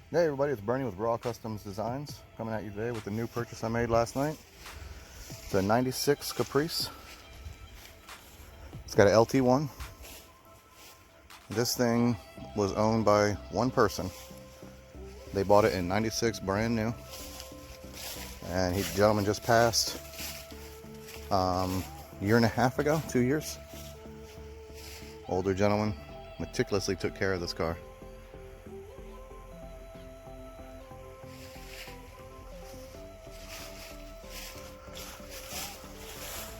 Hey everybody, it's Bernie with Raw Customs Designs coming at you today with the new purchase I made last night. It's a 96 Caprice. It's got an LT1. This thing was owned by one person. They bought it in 96 brand new. And the gentleman just passed a year and a half ago, 2 years. Older gentleman, meticulously took care of this car.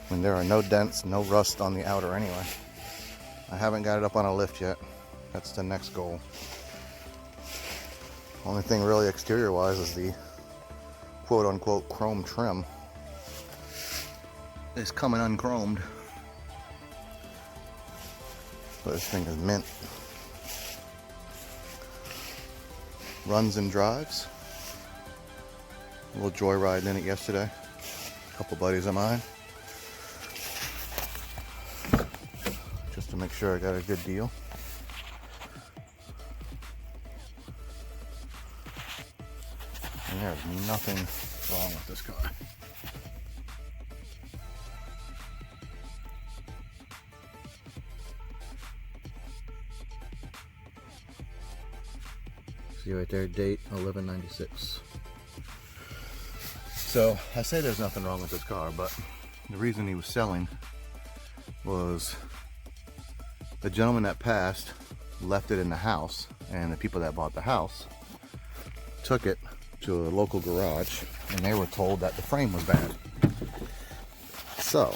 And there are no dents, no rust on the outer anyway. I haven't got it up on a lift yet. That's the next goal. Only thing really exterior wise is the quote unquote chrome trim. It's coming unchromed. But this thing is mint. Runs and drives. A little joyride in it yesterday. A couple buddies of mine. Just to make sure I got a good deal. And there's nothing wrong with this car. See right there, date 11/96. So I say there's nothing wrong with this car, but the reason he was selling was the gentleman that passed left it in the house, and the people that bought the house took it to a local garage, and they were told that the frame was bad. So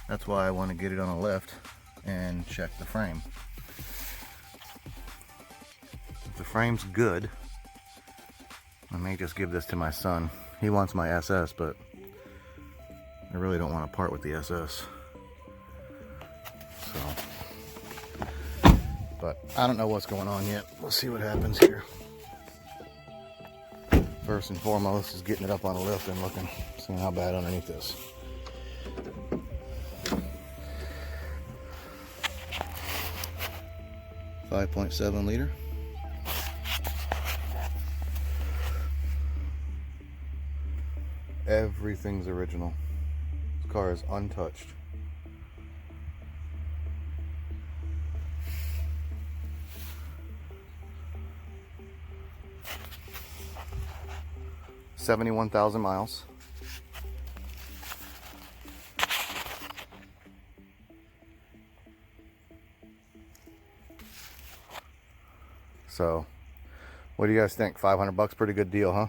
that's why I want to get it on a lift and check the frame. If the frame's good, I may just give this to my son. He wants my SS, but I really don't want to part with the SS. So, but I don't know what's going on yet. We'll see what happens here. First and foremost is getting it up on a lift and looking, seeing how bad underneath is. .7 liter. Everything's original. This car is untouched. $71,000 miles. So, what do you guys think? $500, pretty good deal, huh?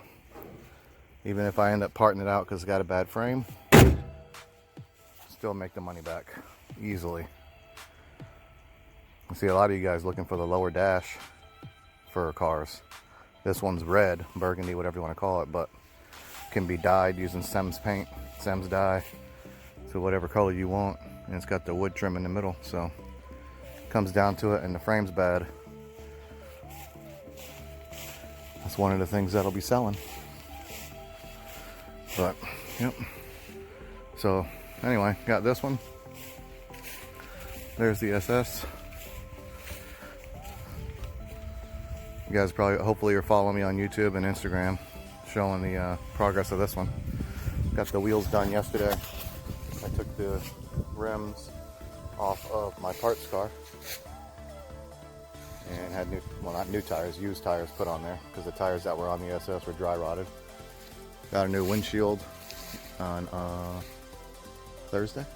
Even if I end up parting it out because it's got a bad frame, still make the money back easily. I see a lot of you guys looking for the lower dash for cars. This one's red, burgundy, whatever you want to call it, but can be dyed using Sem's paint, Sem's dye, to whatever color you want. And it's got the wood trim in the middle, so it comes down to it, and the frame's bad. That's one of the things that'll be selling. But, yep. So, anyway, got this one. There's the SS. You guys probably, hopefully, are following me on YouTube and Instagram, showing the progress of this one. Got the wheels done yesterday. I took the rims off of my parts car and had new, well, not new tires, used tires put on there because the tires that were on the SS were dry rotted. Got a new windshield on Thursday,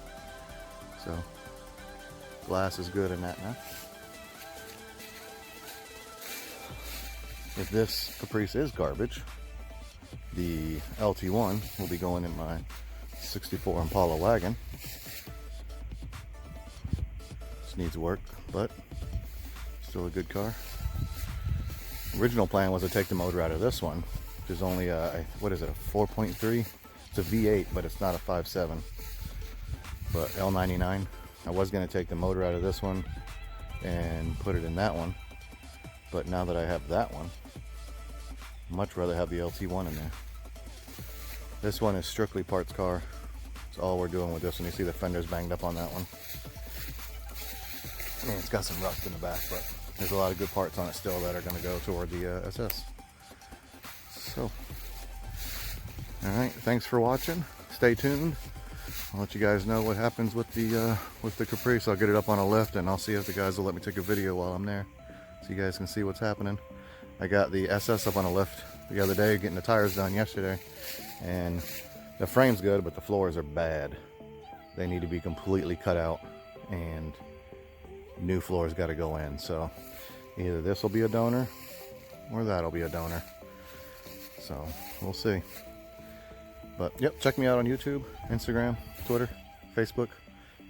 so glass is good in that now. If this Caprice is garbage, the LT1 will be going in my 64 Impala wagon. Just needs work, but still a good car. Original plan was to take the motor out of this one. There's only a, what is it, a 4.3? It's a V8, but it's not a 5.7. But L99. I was going to take the motor out of this one and put it in that one. But now that I have that one, I'd much rather have the LT1 in there. This one is strictly parts car. That's all we're doing with this one. You see the fender's banged up on that one. And it's got some rust in the back, but there's a lot of good parts on it still that are going to go toward the SS. So, all right, thanks for watching. Stay tuned. I'll let you guys know what happens with the Caprice. I'll get it up on a lift, and I'll see if the guys will let me take a video while I'm there, so you guys can see what's happening. I got the SS up on a lift the other day, getting the tires done yesterday, and the frame's good, but the floors are bad. They need to be completely cut out, and new floors got to go in. So either this will be a donor or that'll be a donor. So we'll see. But yep, check me out on YouTube, Instagram, Twitter, Facebook,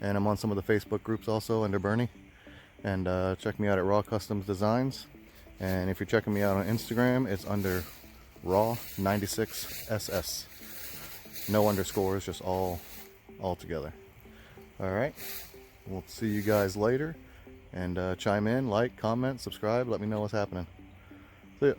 and I'm on some of the Facebook groups also under Bernie. And check me out at Raw Customs Designs. And if you're checking me out on Instagram, it's under Raw96SS. No underscores, just all together. All right, we'll see you guys later. And chime in, like, comment, subscribe, let me know what's happening. See ya.